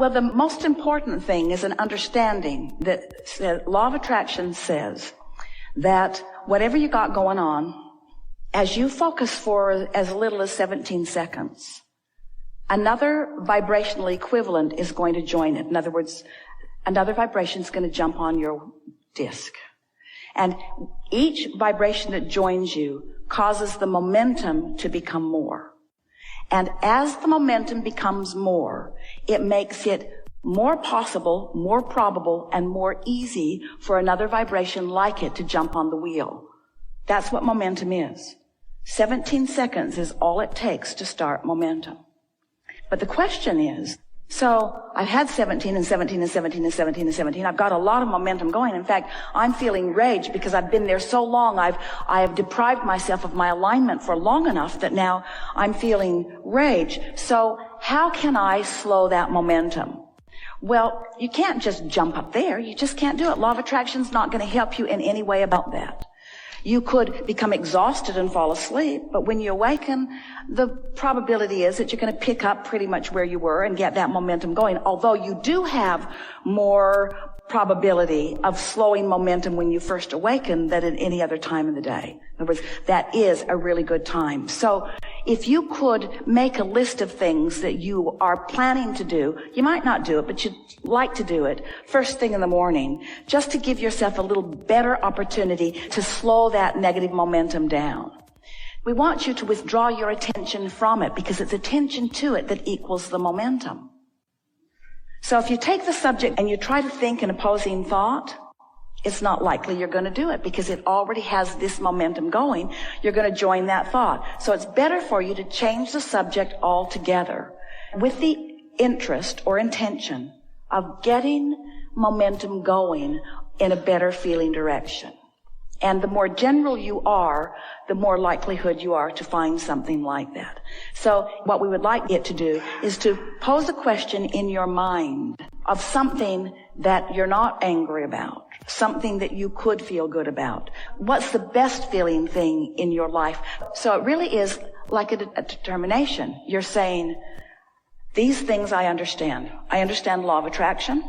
Well, the most important thing is an understanding that the law of attraction says that whatever you got going on, as you focus for as little as 17 seconds, another vibrational equivalent is going to join it. In other words, another vibration is going to jump on your disc. And each vibration that joins you causes the momentum to become more. And as the momentum becomes more, it makes it more possible, more probable, and more easy for another vibration like it to jump on the wheel. That's what momentum is. 17 seconds is all it takes to start momentum. But the question is, so I've had 17 and 17 and 17 and 17 and 17. I've got a lot of momentum going. In fact, I'm feeling rage because I've been there so long. I have deprived myself of my alignment for long enough that now I'm feeling rage. So how can I slow that momentum? Well, you can't just jump up there. You just can't do it. Law of attraction's not going to help you in any way about that. You could become exhausted and fall asleep, but when you awaken, the probability is that you're going to pick up pretty much where you were and get that momentum going, although you do have more probability of slowing momentum when you first awaken than at any other time in the day. In other words, that is a really good time. So if you could make a list of things that you are planning to do, you might not do it, but you'd like to do it first thing in the morning, just to give yourself a little better opportunity to slow that negative momentum down. We want you to withdraw your attention from it because it's attention to it that equals the momentum. So if you take the subject and you try to think an opposing thought, it's not likely you're going to do it because it already has this momentum going. You're going to join that thought. So it's better for you to change the subject altogether with the interest or intention of getting momentum going in a better feeling direction. And the more general you are, the more likelihood you are to find something like that. So what we would like it to do is to pose a question in your mind of something that you're not angry about, something that you could feel good about. What's the best feeling thing in your life? So it really is like a determination. You're saying, these things I understand. I understand law of attraction.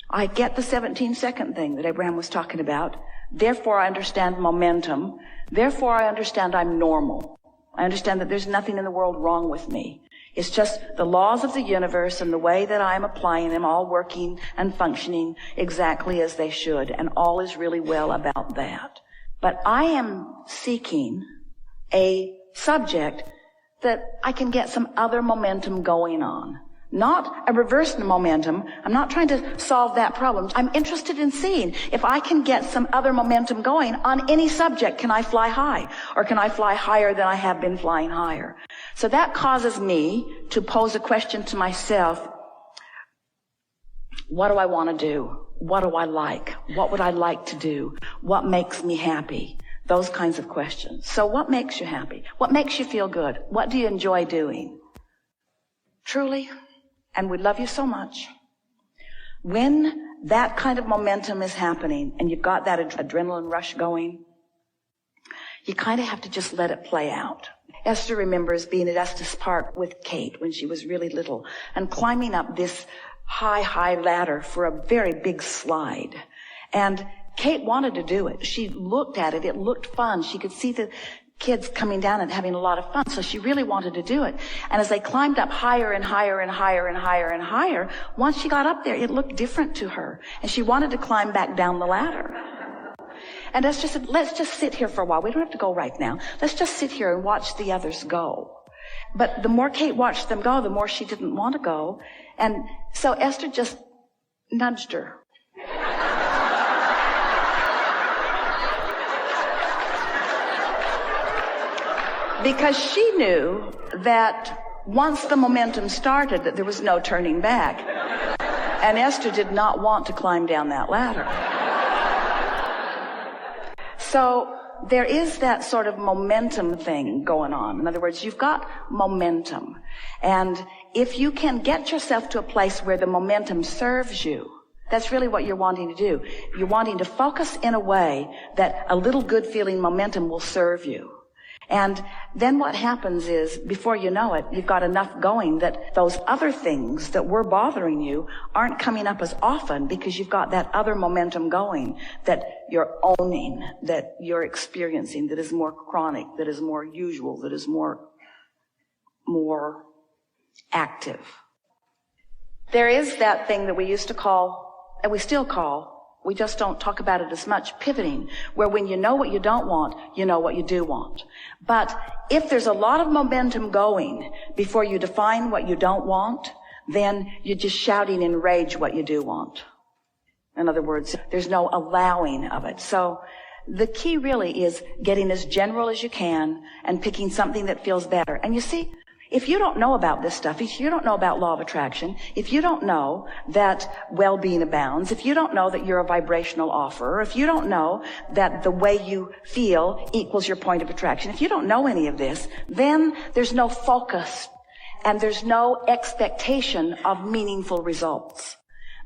I get the 17-second thing that Abraham was talking about. Therefore, I understand momentum. Therefore, I understand I'm normal. I understand that there's nothing in the world wrong with me. It's just the laws of the universe and the way that I'm applying them all working and functioning exactly as they should. And all is really well about that. But I am seeking a subject that I can get some other momentum going on. Not a reverse momentum. I'm not trying to solve that problem. I'm interested in seeing if I can get some other momentum going on any subject. Can I fly high? Or can I fly higher than I have been flying higher? So that causes me to pose a question to myself. What do I want to do? What do I like? What would I like to do? What makes me happy? Those kinds of questions. So what makes you happy? What makes you feel good? What do you enjoy doing? Truly, and we love you so much. When that kind of momentum is happening and you've got that adrenaline rush going, you kind of have to just let it play out. Esther remembers being at Estes Park with Kate when she was really little and climbing up this high ladder for a very big slide. And Kate wanted to do it. She looked at it. It looked fun. She could see the kids coming down and having a lot of fun. So she really wanted to do it. And as they climbed up higher and higher and higher and higher and higher, once she got up there, it looked different to her. And she wanted to climb back down the ladder. And Esther said, let's just sit here for a while. We don't have to go right now. Let's just sit here and watch the others go. But the more Kate watched them go, the more she didn't want to go. And so Esther just nudged her. Because she knew that once the momentum started, that there was no turning back. And Esther did not want to climb down that ladder. So there is that sort of momentum thing going on. In other words, you've got momentum. And if you can get yourself to a place where the momentum serves you, that's really what you're wanting to do. You're wanting to focus in a way that a little good feeling momentum will serve you. And then what happens is, before you know it, you've got enough going that those other things that were bothering you aren't coming up as often because you've got that other momentum going that you're owning, that you're experiencing, that is more chronic, that is more usual, that is more active. There is that thing that we used to call, and we still call, we just don't talk about it as much, pivoting, where when you know what you don't want, you know what you do want. But if there's a lot of momentum going before you define what you don't want, then you're just shouting in rage what you do want. In other words, there's no allowing of it. So the key really is getting as general as you can and picking something that feels better. And you see, if you don't know about this stuff, if you don't know about law of attraction, if you don't know that well-being abounds, if you don't know that you're a vibrational offerer, if you don't know that the way you feel equals your point of attraction, if you don't know any of this, then there's no focus and there's no expectation of meaningful results.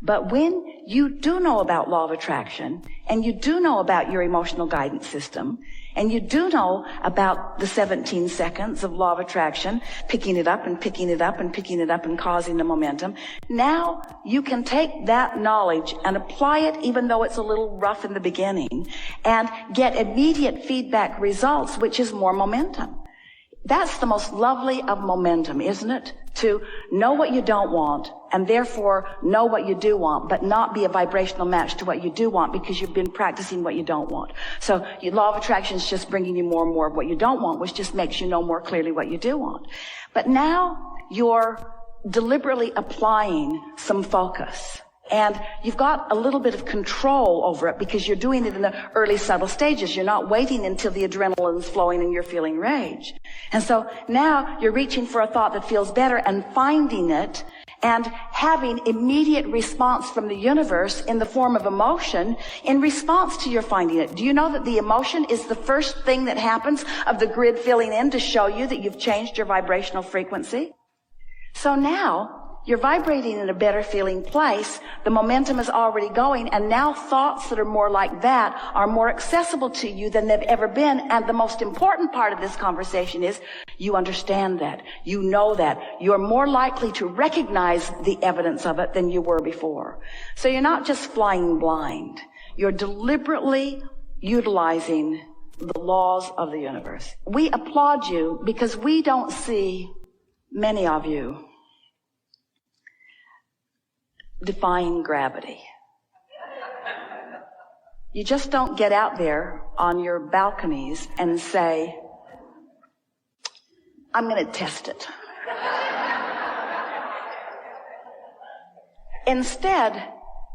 But when you do know about law of attraction and you do know about your emotional guidance system and you do know about the 17 seconds of law of attraction, picking it up and picking it up and picking it up and causing the momentum, now you can take that knowledge and apply it even though it's a little rough in the beginning and get immediate feedback results, which is more momentum. That's the most lovely of momentum, isn't it? To know what you don't want and therefore know what you do want, but not be a vibrational match to what you do want because you've been practicing what you don't want. So your law of attraction is just bringing you more and more of what you don't want, which just makes you know more clearly what you do want. But now you're deliberately applying some focus. And you've got a little bit of control over it because you're doing it in the early subtle stages. You're not waiting until the adrenaline's flowing and you're feeling rage. And so now you're reaching for a thought that feels better and finding it and having immediate response from the universe in the form of emotion in response to your finding it. Do you know that the emotion is the first thing that happens of the grid filling in to show you that you've changed your vibrational frequency? So now you're vibrating in a better feeling place. The momentum is already going, and now thoughts that are more like that are more accessible to you than they've ever been. And the most important part of this conversation is you understand that. You know that. You're more likely to recognize the evidence of it than you were before. So you're not just flying blind. You're deliberately utilizing the laws of the universe. We applaud you because we don't see many of you defying gravity. You just don't get out there on your balconies and say, I'm going to test it. Instead,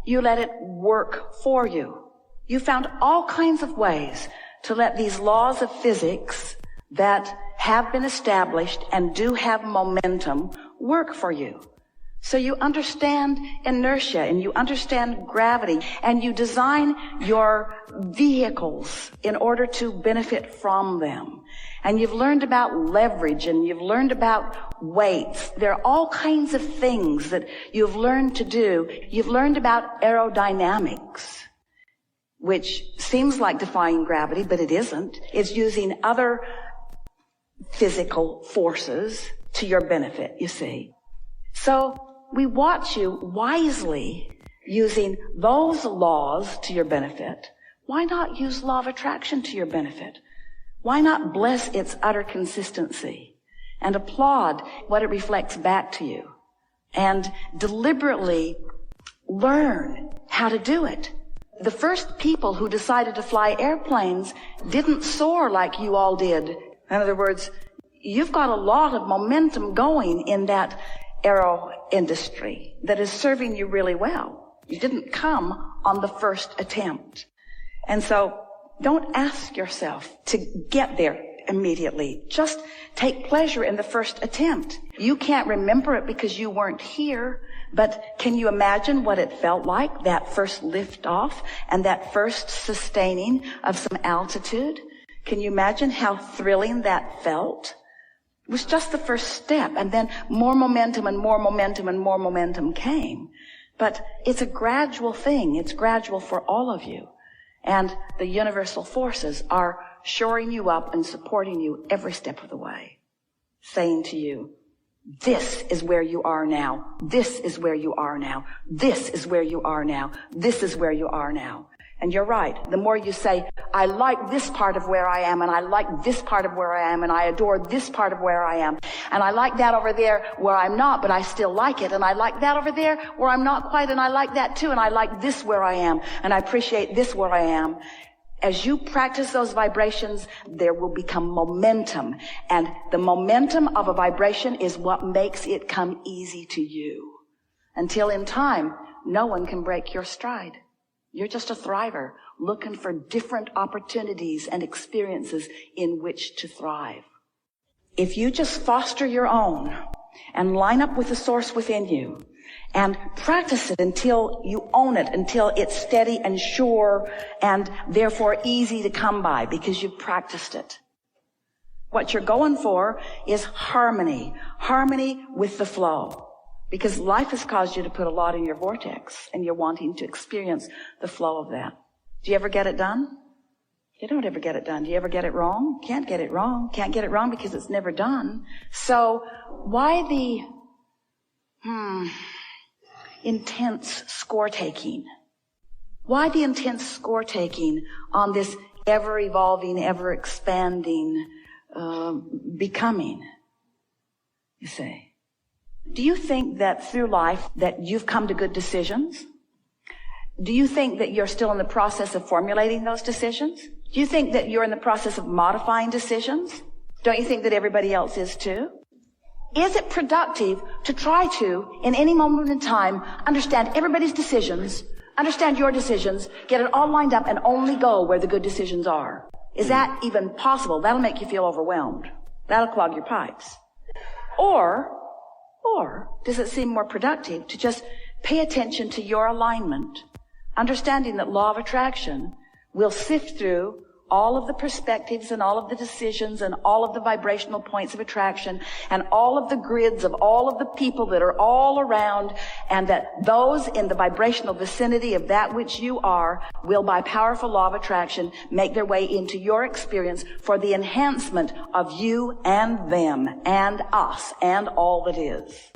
you let it work for you. You found all kinds of ways to let these laws of physics that have been established and do have momentum work for you. So you understand inertia and you understand gravity and you design your vehicles in order to benefit from them. And you've learned about leverage and you've learned about weights. There are all kinds of things that you've learned to do. You've learned about aerodynamics, which seems like defying gravity, but it isn't. It's using other physical forces to your benefit, you see. So we watch you wisely using those laws to your benefit. Why not use law of attraction to your benefit? Why not bless its utter consistency and applaud what it reflects back to you and deliberately learn how to do it? The first people who decided to fly airplanes didn't soar like you all did. In other words, you've got a lot of momentum going in that aero industry that is serving you really well. You didn't come on the first attempt. And so don't ask yourself to get there immediately. Just take pleasure in the first attempt. You can't remember it because you weren't here, but can you imagine what it felt like, that first lift off and that first sustaining of some altitude? Can you imagine how thrilling that felt? It was just the first step, and then more momentum and more momentum and more momentum came. But it's a gradual thing. It's gradual for all of you. And the universal forces are shoring you up and supporting you every step of the way, saying to you, this is where you are now. This is where you are now. This is where you are now. This is where you are now. And you're right. The more you say, I like this part of where I am, and I like this part of where I am, and I adore this part of where I am, and I like that over there where I'm not, but I still like it, and I like that over there where I'm not quite, and I like that too, and I like this where I am, and I appreciate this where I am. As you practice those vibrations, there will become momentum, and the momentum of a vibration is what makes it come easy to you. Until in time, no one can break your stride. You're just a thriver, looking for different opportunities and experiences in which to thrive. If you just foster your own and line up with the source within you and practice it until you own it, until it's steady and sure and therefore easy to come by because you've practiced it. What you're going for is harmony with the flow. Because life has caused you to put a lot in your vortex, and you're wanting to experience the flow of that. Do you ever get it done? You don't ever get it done. Do you ever get it wrong? Can't get it wrong. Can't get it wrong because it's never done. So why the intense score taking? Why the intense score taking on this ever evolving, ever expanding becoming? You say. Do you think that through life that you've come to good decisions? Do you think that you're still in the process of formulating those decisions? Do you think that you're in the process of modifying decisions? Don't you think that everybody else is too? Is it productive to try to, in any moment in time, understand everybody's decisions, understand your decisions, get it all lined up, and only go where the good decisions are? Is that even possible? That'll make you feel overwhelmed. That'll clog your pipes. Or does it seem more productive to just pay attention to your alignment, understanding that law of attraction will sift through all of the perspectives and all of the decisions and all of the vibrational points of attraction and all of the grids of all of the people that are all around, and that those in the vibrational vicinity of that which you are will, by powerful law of attraction, make their way into your experience for the enhancement of you and them and us and all that is.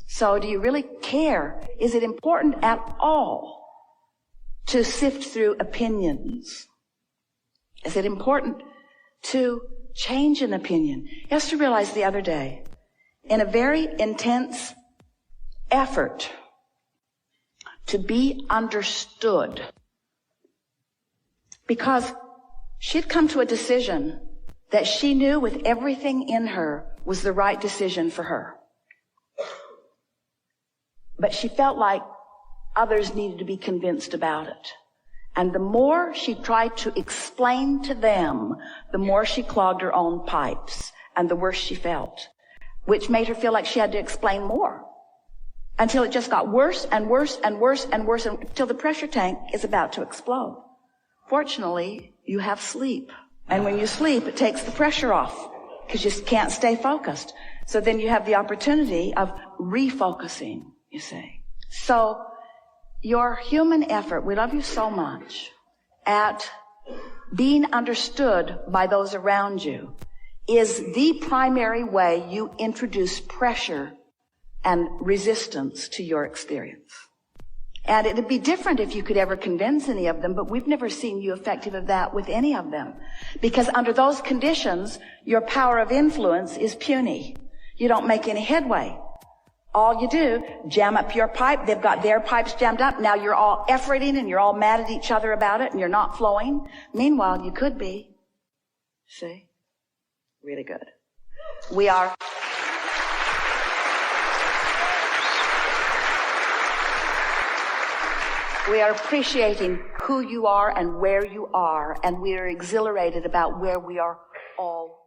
So do you really care? Is it important at all to sift through opinions? Is it important to change an opinion? Esther realized the other day, in a very intense effort to be understood, because she'd come to a decision that she knew with everything in her was the right decision for her. But she felt like others needed to be convinced about it. And the more she tried to explain to them, the more she clogged her own pipes, and the worse she felt, which made her feel like she had to explain more, until it just got worse and worse and worse and worse until the pressure tank is about to explode. Fortunately, you have sleep. And when you sleep, it takes the pressure off because you can't stay focused. So then you have the opportunity of refocusing, you see. So your human effort, we love you so much, at being understood by those around you is the primary way you introduce pressure and resistance to your experience. And it'd be different if you could ever convince any of them, but we've never seen you effective at that with any of them. Because under those conditions, your power of influence is puny. You don't make any headway. All you do, jam up your pipe. They've got their pipes jammed up. Now you're all efforting and you're all mad at each other about it and you're not flowing. Meanwhile, you could be. See? Really good. We are appreciating who you are and where you are, and we are exhilarated about where we are all